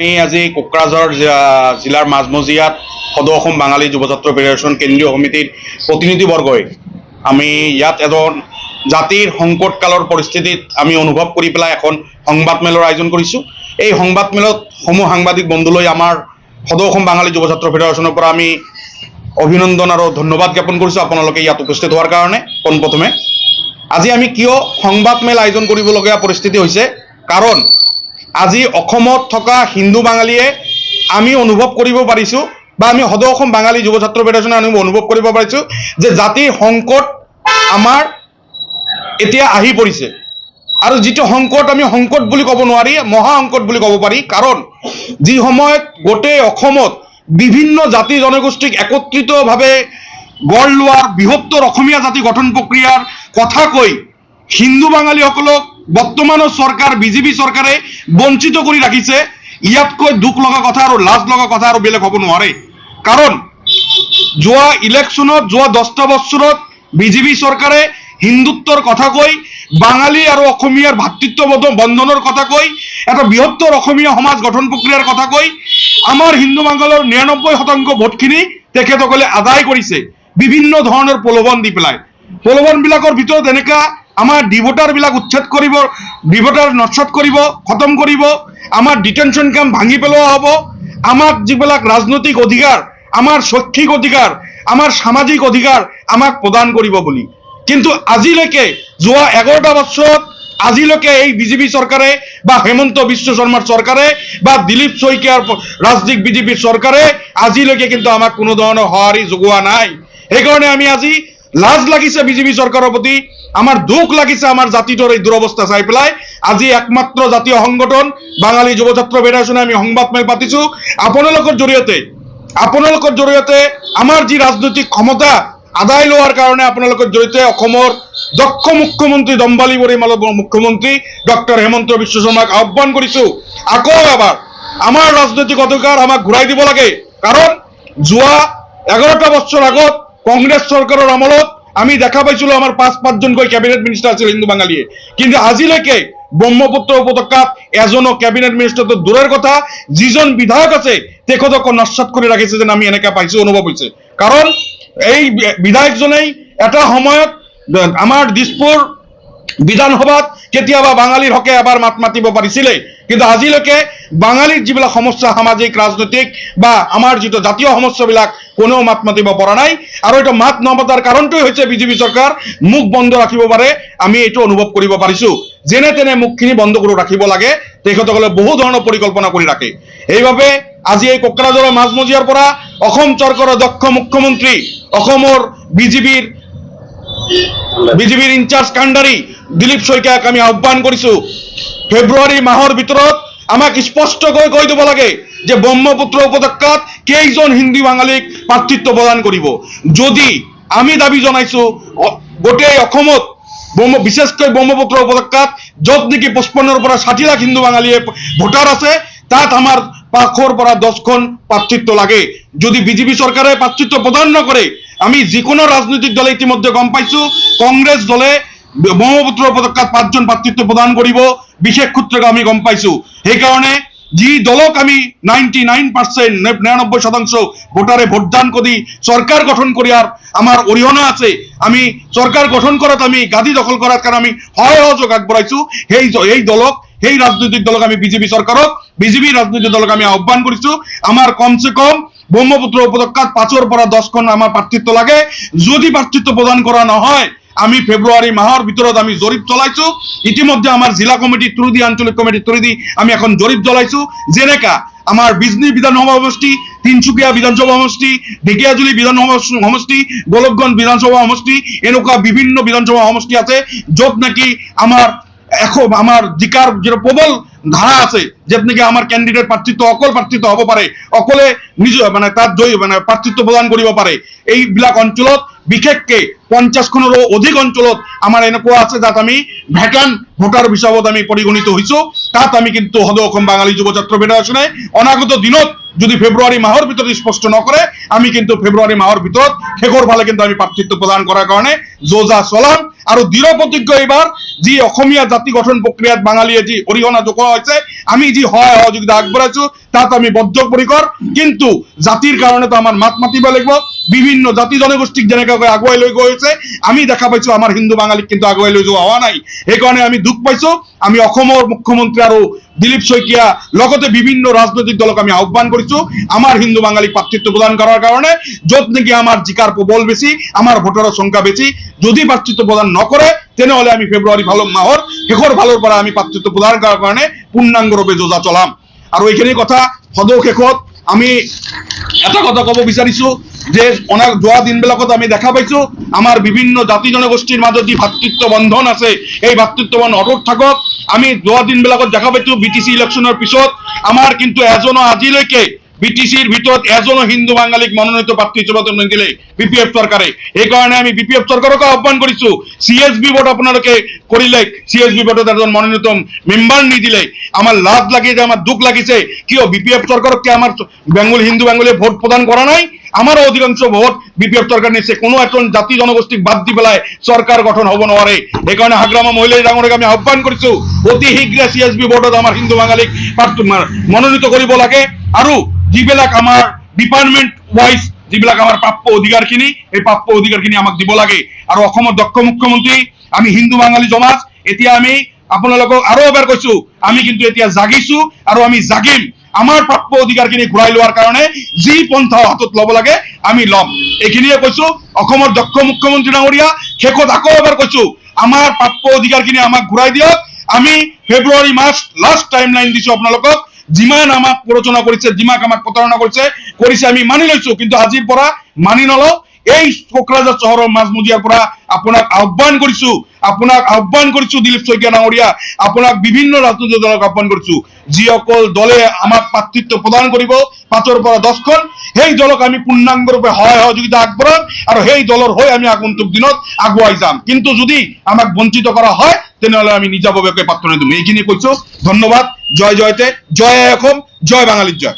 আমি আজি কোকৰাঝাৰ জিলাৰ মাজমজিয়াত সদৌ অসম বাঙালী যুৱ ছাত্ৰ ফেডাৰেশ্যন কেন্দ্ৰীয় সমিতিৰ প্ৰতিনিধিবৰ্গই আমি ইয়াত এজন জাতিৰ সংকটকালৰ পৰিস্থিতিত আমি অনুভৱ কৰি পেলাই এখন সংবাদমেলৰ আয়োজন কৰিছোঁ। এই সংবাদমেলত সমূহ সাংবাদিক বন্ধুলৈ আমাৰ সদৌ অসম বাঙালী যুৱ ছাত্ৰ ফেডাৰেশ্যনৰ পৰা আমি অভিনন্দন আৰু ধন্যবাদ জ্ঞাপন কৰিছোঁ আপোনালোকে ইয়াত উপস্থিত হোৱাৰ কাৰণে। পোনপ্ৰথমে আজি আমি কিয় সংবাদমেল আয়োজন কৰিবলগীয়া পৰিস্থিতি হৈছে, কাৰণ আজি অসমত থকা হিন্দু বাঙালীয়ে আমি অনুভৱ কৰিব পাৰিছোঁ বা আমি সদৌ অসম বাঙালী যুৱ ছাত্ৰ ফেডাৰেশ্যনে আমি অনুভৱ কৰিব পাৰিছোঁ যে জাতিৰ সংকট আমাৰ এতিয়া আহি পৰিছে। আৰু যিটো সংকট আমি সংকট বুলি ক'ব নোৱাৰি, মহা সংকট বুলি ক'ব পাৰি। কাৰণ যি সময়ত গোটেই অসমত বিভিন্ন জাতি জনগোষ্ঠীক একত্ৰিতভাৱে গঢ় লোৱা বৃহত্তৰ অসমীয়া জাতি গঠন প্ৰক্ৰিয়াৰ কথা কৈ হিন্দু বাঙালীসকলক বৰ্তমানৰ চৰকাৰ বিজেপি চৰকাৰে বঞ্চিত কৰি ৰাখিছে, ইয়াতকৈ দুখ লগা কথা আৰু লাজ লগা কথা আৰু বেলেগ হ'ব নোৱাৰে। কাৰণ যোৱা ইলেকশ্যনত যোৱা 10টা বছৰত বিজেপি চৰকাৰে হিন্দুত্বৰ কথা কৈ বাঙালী আৰু অসমীয়াৰ ভাতৃত্ববোধ বন্ধনৰ কথা কৈ এটা বৃহত্তৰ অসমীয়া সমাজ গঠন প্ৰক্ৰিয়াৰ কথা কৈ আমাৰ হিন্দু বাঙালৰ 99% ভোটখিনি তেখেতসকলে আদায় কৰিছে বিভিন্ন ধৰণৰ প্ৰলোভন দি পেলাই। প্ৰলোভনবিলাকৰ ভিতৰত এনেকা আমাৰ ডিভোটাৰবিলাক উচ্ছেদ কৰিব, ডিভোটাৰ নস্বাত কৰিব, খতম কৰিব, আমাৰ ডিটেনশ্যন কেম্প ভাঙি পেলোৱা হ'ব, আমাক যিবিলাক ৰাজনৈতিক অধিকাৰ, আমাৰ শৈক্ষিক অধিকাৰ, আমাৰ সামাজিক অধিকাৰ আমাক প্ৰদান কৰিব বুলি। কিন্তু আজিলৈকে যোৱা 11টা বছৰত আজিলৈকে এই বিজেপি চৰকাৰে বা হেমন্ত বিশ্ব শৰ্মাৰ চৰকাৰে বা দিলীপ শইকীয়াৰ ৰাজ্যিক বিজেপিৰ চৰকাৰে আজিলৈকে কিন্তু আমাক কোনো ধৰণৰ সঁহাৰি যোগোৱা নাই। সেইকাৰণে আমি আজি লাজ লাগিছে বিজেপি চৰকাৰৰ প্ৰতি, আমাৰ দুখ লাগিছে আমাৰ জাতিটোৰ এই দুৰৱস্থা চাই পেলাই। আজি একমাত্ৰ জাতীয় সংগঠন বাঙালী যুৱ ছাত্ৰ ফেডাৰেশ্যনে আমি সংবাদমেল পাতিছোঁ। আপোনালোকৰ জৰিয়তে আমাৰ যি ৰাজনৈতিক ক্ষমতা আদায় লোৱাৰ কাৰণে আপোনালোকৰ জৰিয়তে অসমৰ দক্ষ মুখ্যমন্ত্ৰী দম্বালী পৰিমালৰ মুখ্যমন্ত্ৰী ডক্টৰ হেমন্ত বিশ্ব শৰ্মাক আহ্বান কৰিছোঁ, আকৌ এবাৰ আমাৰ ৰাজনৈতিক অধিকাৰ আমাক ঘূৰাই দিব লাগে। কাৰণ যোৱা 11টা বছৰ আগত কংগ্ৰেছ চৰকাৰৰ আমলত আমি দেখা পাইছিলোঁ আমাৰ 5-5জনকৈ কেবিনেট মিনিষ্টাৰ আছিল হিন্দু বাঙালীয়ে, কিন্তু আজিলৈকে ব্ৰহ্মপুত্ৰ উপত্যকাত এজনো কেবিনেট মিনিষ্টাৰটো দূৰৰ কথা, যিজন বিধায়ক আছে তেখেতক নস্বাত কৰি ৰাখিছে যেন আমি এনেকৈ পাইছোঁ, অনুভৱ হৈছে। কাৰণ এই বিধায়কজনেই এটা সময়ত আমাৰ দিছপুৰ বিধানসভাত কেতিয়াবা বাঙালীৰ হকে এবাৰ মাত মাতিব পাৰিছিলে, কিন্তু আজিলৈকে বাঙালীৰ যিবিলাক সমস্যা সামাজিক ৰাজনৈতিক বা আমাৰ যিটো জাতীয় সমস্যাবিলাক কোনেও মাত মাতিব পৰা নাই। আৰু এইটো মাত নমতাৰ কাৰণটোৱে হৈছে বিজেপি চৰকাৰ মুখ বন্ধ ৰাখিব পাৰে, আমি এইটো অনুভৱ কৰিব পাৰিছোঁ। যেনে তেনে মুখখিনি বন্ধ কৰি ৰাখিব লাগে, তেখেতসকলে বহু ধৰণৰ পৰিকল্পনা কৰি ৰাখে। সেইবাবে আজি এই কোকৰাঝাৰৰ মাজমজিয়াৰ পৰা অসম চৰকাৰৰ দক্ষ মুখ্যমন্ত্ৰী, অসমৰ বিজেপিৰ ইনচাৰ্জ কাণ্ডাৰী দিলীপ শইকীয়াক আমি আহ্বান কৰিছোঁ, ফেব্ৰুৱাৰী মাহৰ ভিতৰত আমাক স্পষ্টকৈ কৈ দিব লাগে যে ব্ৰহ্মপুত্ৰ উপত্যকাত কেইজন হিন্দু বাঙালীক প্ৰাৰ্থিত্ব প্ৰদান কৰিব। যদি আমি দাবী জনাইছোঁ গোটেই অসমত বিশেষকৈ ব্ৰহ্মপুত্ৰ উপত্যকাত য'ত নেকি 55ৰ পৰা 60 লাখ হিন্দু বাঙালীয়ে ভোটাৰ আছে, তাত আমাৰ 5ৰ পৰা 10খন প্ৰাৰ্থিত্ব লাগে। যদি বিজেপি চৰকাৰে প্ৰাৰ্থিত্ব প্ৰদান নকৰে, আমি যিকোনো ৰাজনৈতিক দলে ইতিমধ্যে গম পাইছোঁ কংগ্ৰেছ দলে ব্ৰহ্মপুত্ৰ উপত্যকাত 5জন প্ৰাৰ্থিত্ব প্ৰদান কৰিব, বিশেষ সূত্ৰক আমি গম পাইছোঁ। সেইকাৰণে যি দলক আমি 99% ভোটাৰে ভোটদান কৰি চৰকাৰ গঠন কৰাৰ আমাৰ অৰিহণা আছে, আমি চৰকাৰ গঠন কৰাত আমি গাদী দখল কৰাৰ কাৰণে আমি সহযোগ আগবঢ়াইছোঁ, সেই দলক, সেই ৰাজনৈতিক দলক আমি বিজেপি ৰাজনৈতিক দলক আমি আহ্বান কৰিছোঁ, আমাৰ কমচে কম ব্ৰহ্মপুত্ৰ উপত্যকাত 5ৰ পৰা 10খন আমাৰ প্ৰাৰ্থিত্ব লাগে। যদি প্ৰাৰ্থিত্ব প্ৰদান কৰা নহয়, আমি ফেব্ৰুৱাৰী মাহৰ ভিতৰত আমি জৰীপ চলাইছোঁ। ইতিমধ্যে আমাৰ জিলা কমিটিৰ থ্ৰু দি, আঞ্চলিক কমিটিৰ থ্ৰু দি আমি এখন জৰীপ চলাইছোঁ। যেনেকা আমাৰ বিজনী বিধানসভা সমষ্টি, তিনচুকীয়া বিধানসভা সমষ্টি, ঢেকিয়াজুলি বিধানসভা সমষ্টি, গোলকগঞ্জ বিধানসভা সমষ্টি, এনেকুৱা বিভিন্ন বিধানসভা সমষ্টি আছে য'ত নেকি আমাৰ জিকাৰ যিটো প্ৰবল ধাৰা আছে, য'ত নেকি আমাৰ কেণ্ডিডেট অকল প্ৰাৰ্থিত্ব হ'ব পাৰে, অকলে নিজৰ তাত প্ৰাৰ্থিত্ব প্ৰদান কৰিব পাৰে। এইবিলাক অঞ্চলত বিশেষকৈ 50খনৰো অধিক অঞ্চলত আমাৰ এনেকুৱা আছে যাত আমি ভেকাণ্ট ভোটাৰ হিচাপত আমি পৰিগণিত হৈছোঁ। তাত আমি কিন্তু সদৌ অসম বাঙালী যুৱ ছাত্ৰ ফেডাৰেশ্যনে অনাগত দিনত যদি ফেব্ৰুৱাৰী মাহৰ ভিতৰত স্পষ্ট নকৰে, আমি কিন্তু ফেব্ৰুৱাৰী মাহৰ ভিতৰত শেষৰ ফালে কিন্তু আমি প্ৰাৰ্থিত্ব প্ৰদান কৰাৰ কাৰণে যোজা চলাম। আৰু দৃঢ় প্ৰতিজ্ঞ এইবাৰ যি অসমীয়া জাতি গঠন প্ৰক্ৰিয়াত বাঙালীয়ে যি অৰিহণা যোগোৱা হৈছে, আমি যি সহায় সহযোগিতা আগবঢ়াইছো তাত আমি বদ্ধপৰিকৰ। কিন্তু জাতিৰ কাৰণেতো আমাৰ মাত মাতিব লাগিব। বিভিন্ন জাতি জনগোষ্ঠীক যেনেকৈ আগুৱাই লৈ গৈ হৈছে, আমি দেখা পাইছো আমাৰ হিন্দু বাঙালীক কিন্তু আগুৱাই লৈ যোৱা হোৱা নাই। সেইকাৰণে আমি দুখ পাইছো। আমি অসমৰ মুখ্যমন্ত্ৰী আৰু দিলীপ শইকীয়া লগতে বিভিন্ন ৰাজনৈতিক দলক আমি আহ্বান কৰিছো আমাৰ হিন্দু বাঙালীক প্ৰাৰ্থিত্ব প্ৰদান কৰাৰ কাৰণে, য'ত নেকি আমাৰ জিকাৰ প্ৰবল বেছি, আমাৰ ভোটাৰৰ সংখ্যা বেছি। যদি প্ৰাৰ্থিত্ব প্ৰদান নকৰে তেনেহলে আমি ফেব্ৰুৱাৰী মাহৰ শেষৰ ফালৰ পৰা আমি প্ৰাৰ্থিত্ব প্ৰদান কৰাৰ কাৰণে পূৰ্ণাংগৰূপে যোজা চলাম। আৰু এইখিনি কথা সদৌ শেষত আমি এটা কথা ক'ব বিচাৰিছো যে যোৱা দিনবিলাকত আমি দেখা পাইছো আমাৰ বিভিন্ন জাতি জনগোষ্ঠীৰ মাজত যি ভাতৃত্ব বন্ধন আছে, এই ভাতৃত্ব বন্ধন অটুট থাকক। আমি যোৱা দিনবিলাকত দেখা পাইছো BTC ইলেকশ্যনৰ পিছত আমাৰ কিন্তু এজনো আজিলৈকে BTCৰ ভিতৰত এজনো হিন্দু বাঙালীক মনোনীত প্ৰাৰ্থী হিচাপে নিদিলে BPF চৰকাৰে। এইকাৰণে আমি BPF চৰকাৰকো আহ্বান কৰিছো, CSB ভোট আপোনালোকে কৰিলে, CSB ভোটত এজন মনোনীত মেম্বাৰ নিদিলে আমাৰ লাজ লাগিছে, আমাৰ দুখ লাগিছে। কিয় BPF চৰকাৰক আমাৰ হিন্দু বাঙালীয়ে ভোট প্ৰদান কৰা নাই? আমাৰো অধিকাংশ ভোট BPF চৰকাৰ নিছে। কোনো এখন জাতি জনগোষ্ঠীক বাদ দি পেলাই চৰকাৰ গঠন হ'ব নোৱাৰে। সেইকাৰণে হাগ্ৰামা মহিলাই ডাঙৰীক আমি আহ্বান কৰিছো অতি শীঘ্ৰে CSB ভোটত আমাৰ হিন্দু বাঙালীক মনোনীত কৰিব লাগে। আৰু যিবিলাক আমাৰ ডিপাৰ্টমেণ্ট ৱাইজ যিবিলাক আমাৰ প্ৰাপ্য অধিকাৰখিনি, এই প্ৰাপ্য অধিকাৰখিনি আমাক দিব লাগে। আৰু অসমৰ দক্ষ মুখ্যমন্ত্ৰী, আমি হিন্দু বাঙালী সমাজ এতিয়া আমি আপোনালোকক আৰু এবাৰ কৈছো, আমি কিন্তু এতিয়া জাগিছো আৰু আমি জাগিম। আমাৰ প্ৰাপ্য অধিকাৰখিনি ঘূৰাই লোৱাৰ কাৰণে যি পন্থা হাতত ল'ব লাগে আমি ল'ম। এইখিনিয়ে কৈছো। অসমৰ দক্ষ মুখ্যমন্ত্ৰী ডাঙৰীয়া, শেষত আকৌ এবাৰ কৈছো, আমাৰ প্ৰাপ্য অধিকাৰখিনি আমাক ঘূৰাই দিয়ক। আমি ফেব্ৰুৱাৰী মাহ লাষ্ট টাইম লাইন দিছো আপোনালোকক। যিমান আমাক প্ৰৰোচনা কৰিছে, যিমান আমাক প্ৰতাৰণা কৰিছে আমি মানি লৈছো, কিন্তু আজিৰ পৰা মানি নলওঁ। এই কোকৰাঝাৰ চহৰৰ মাজমজিয়াৰ পৰা আপোনাক আহ্বান কৰিছো দিলীপ শইকীয়া ডাঙৰীয়া, আপোনাক বিভিন্ন ৰাজনৈতিক দলক আহ্বান কৰিছো, যিসকল দলে আমাক প্ৰাৰ্থিত্ব প্ৰদান কৰিব 5ৰ পৰা 10খন, সেই দলক আমি পূৰ্ণাংগৰূপে সহায় সহযোগিতা আগবঢ়াম আৰু সেই দলৰ হৈ আমি আগন্তুক দিনত আগুৱাই যাম। কিন্তু যদি আমাক বঞ্চিত কৰা হয় তেনেহলে আমি নিজাববীয়াকৈ পাত্ৰ নিদিম। এইখিনি কৈছো। ধন্যবাদ। জয় জয়তে, জয় অসম, জয় বাঙালীৰ জয়।